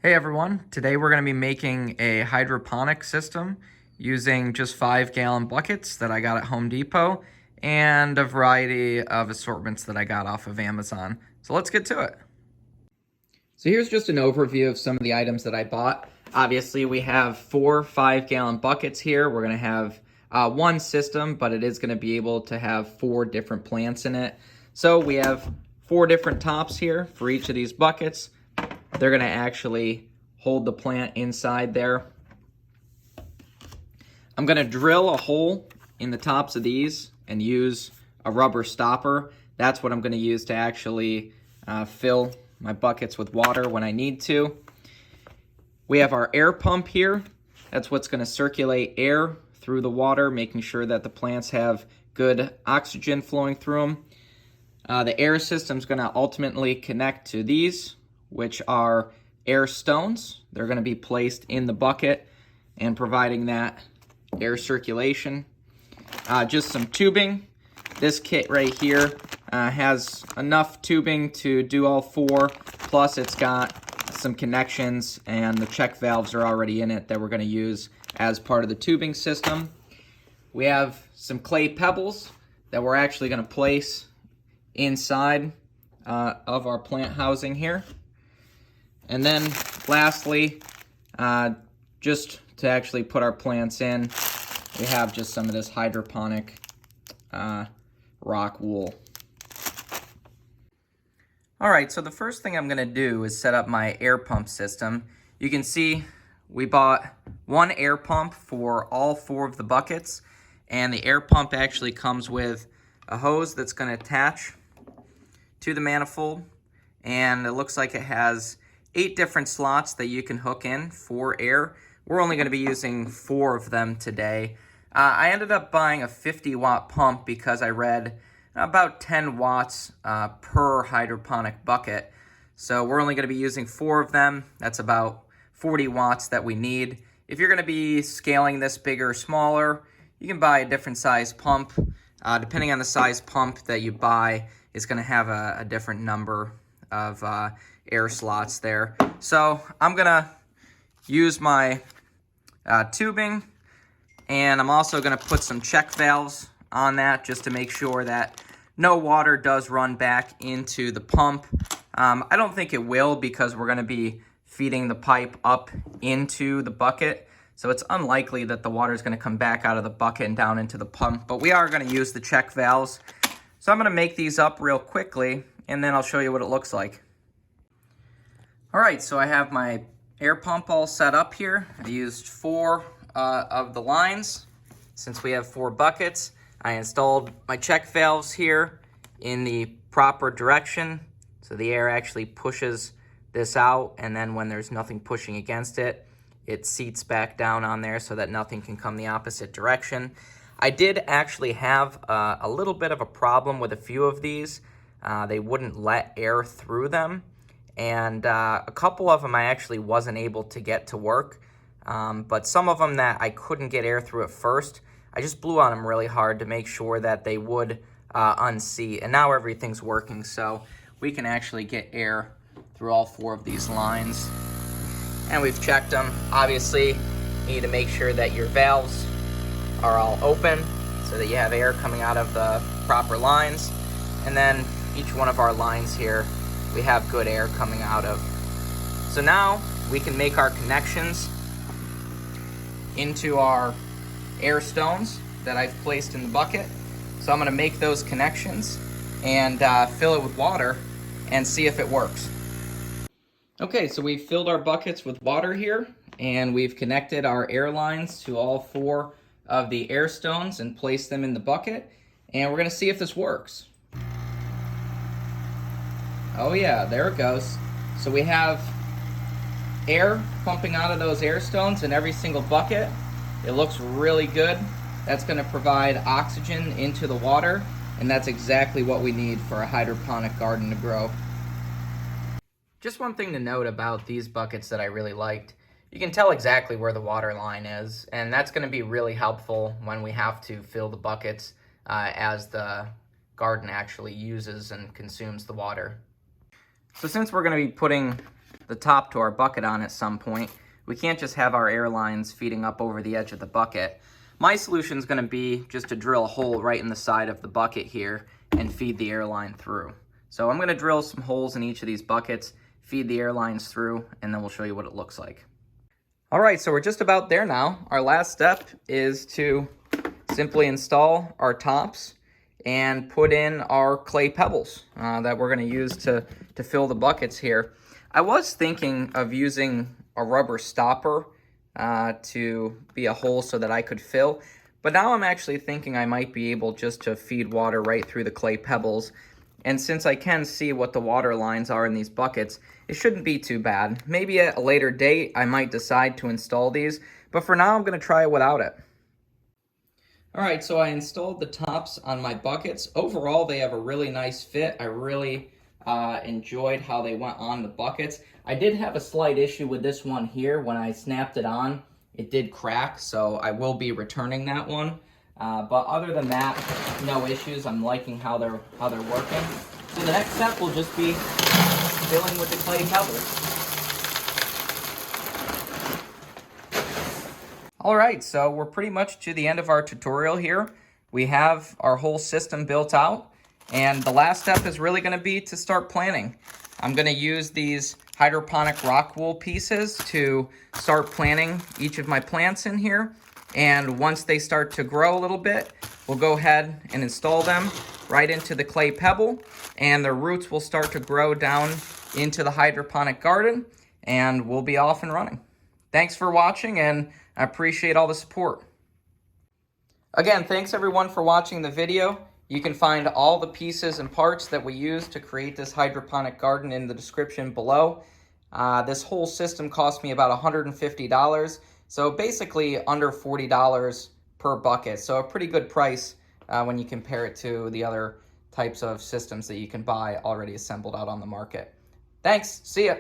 Hey everyone, today we're going to be making a hydroponic system using just 5-gallon buckets that I got at Home Depot and a variety of assortments that I got off of Amazon. So let's get to it. So here's just an overview of some of the items that I bought. Obviously we have 4 5-gallon buckets here. We're going to have one system, but it is going to be able to have 4 different plants in it. So we have 4 different tops here for each of these buckets. They're going to actually hold the plant inside there. I'm going to drill a hole in the tops of these and use a rubber stopper. That's what I'm going to use to actually fill my buckets with water when I need to. We have our air pump here. That's what's going to circulate air through the water, making sure that the plants have good oxygen flowing through them. The air system is going to ultimately connect to these, which are air stones. They're going to be placed in the bucket and providing that air circulation. Just some tubing. This kit right here has enough tubing to do all 4, plus it's got some connections and the check valves are already in it that we're going to use as part of the tubing system. We have some clay pebbles that we're actually going to place inside of our plant housing here. And then lastly, just to actually put our plants in, we have just some of this hydroponic rock wool. All right, so the first thing I'm gonna do is set up my air pump system. You can see we bought one air pump for all 4 of the buckets, and the air pump actually comes with a hose that's gonna attach to the manifold, and it looks like it has 8 different slots that you can hook in for air. We're only going to be using 4 of them today. I ended up buying a 50-watt pump because I read about 10 watts per hydroponic bucket. So we're only going to be using 4 of them. That's about 40 watts that we need. If you're going to be scaling this bigger or smaller, you can buy a different size pump. Depending on the size pump that you buy, it's going to have a different number of air slots there. So I'm gonna use my tubing, and I'm also gonna put some check valves on that just to make sure that no water does run back into the pump. I don't think it will, because we're gonna be feeding the pipe up into the bucket, so it's unlikely that the water is gonna come back out of the bucket and down into the pump, but we are gonna use the check valves. So I'm gonna make these up real quickly, and then I'll show you what it looks like. All right, so I have my air pump all set up here. I used 4 of the lines. Since we have 4 buckets, I installed my check valves here in the proper direction. So the air actually pushes this out, and then when there's nothing pushing against it, it seats back down on there so that nothing can come the opposite direction. I did actually have a little bit of a problem with a few of these. They wouldn't let air through them. And a couple of them I actually wasn't able to get to work, but some of them that I couldn't get air through at first, I just blew on them really hard to make sure that they would unseat, and now everything's working, so we can actually get air through all 4 of these lines. And we've checked them. Obviously, you need to make sure that your valves are all open so that you have air coming out of the proper lines, and then each one of our lines here we have good air coming out of. So now we can make our connections into our air stones that I've placed in the bucket. So I'm gonna make those connections and fill it with water and see if it works. Okay, so we've filled our buckets with water here, and we've connected our air lines to all 4 of the air stones and placed them in the bucket, and we're gonna see if this works. Oh yeah, there it goes. So we have air pumping out of those air stones in every single bucket. It looks really good. That's going to provide oxygen into the water, and that's exactly what we need for a hydroponic garden to grow. Just one thing to note about these buckets that I really liked. You can tell exactly where the water line is, and that's going to be really helpful when we have to fill the buckets as the garden actually uses and consumes the water. So since we're going to be putting the top to our bucket on at some point. We can't just have our air lines feeding up over the edge of the bucket. My solution is going to be just to drill a hole right in the side of the bucket here and feed the air line through. So I'm going to drill some holes in each of these buckets, feed the air lines through, and then we'll show you what it looks like. All right, so we're just about there now. Our last step is to simply install our tops and put in our clay pebbles that we're going to use to fill the buckets here. I was thinking of using a rubber stopper to be a hole so that I could fill, but now I'm actually thinking I might be able just to feed water right through the clay pebbles. And since I can see what the water lines are in these buckets, it shouldn't be too bad. Maybe at a later date I might decide to install these, but for now I'm going to try it without it. All right, so I installed the tops on my buckets. Overall, they have a really nice fit. I really enjoyed how they went on the buckets. I did have a slight issue with this one here. When I snapped it on, it did crack, so I will be returning that one. But other than that, no issues. I'm liking how they're working. So the next step will just be filling with the clay pebbles. All right, so we're pretty much to the end of our tutorial here. We have our whole system built out, and the last step is really going to be to start planting. I'm going to use these hydroponic rock wool pieces to start planting each of my plants in here, and once they start to grow a little bit, we'll go ahead and install them right into the clay pebble, and their roots will start to grow down into the hydroponic garden, and we'll be off and running. Thanks for watching, and I appreciate all the support. Again, thanks everyone for watching the video. You can find all the pieces and parts that we use to create this hydroponic garden in the description below. This whole system cost me about $150, so basically under $40 per bucket. So a pretty good price when you compare it to the other types of systems that you can buy already assembled out on the market. Thanks, see ya.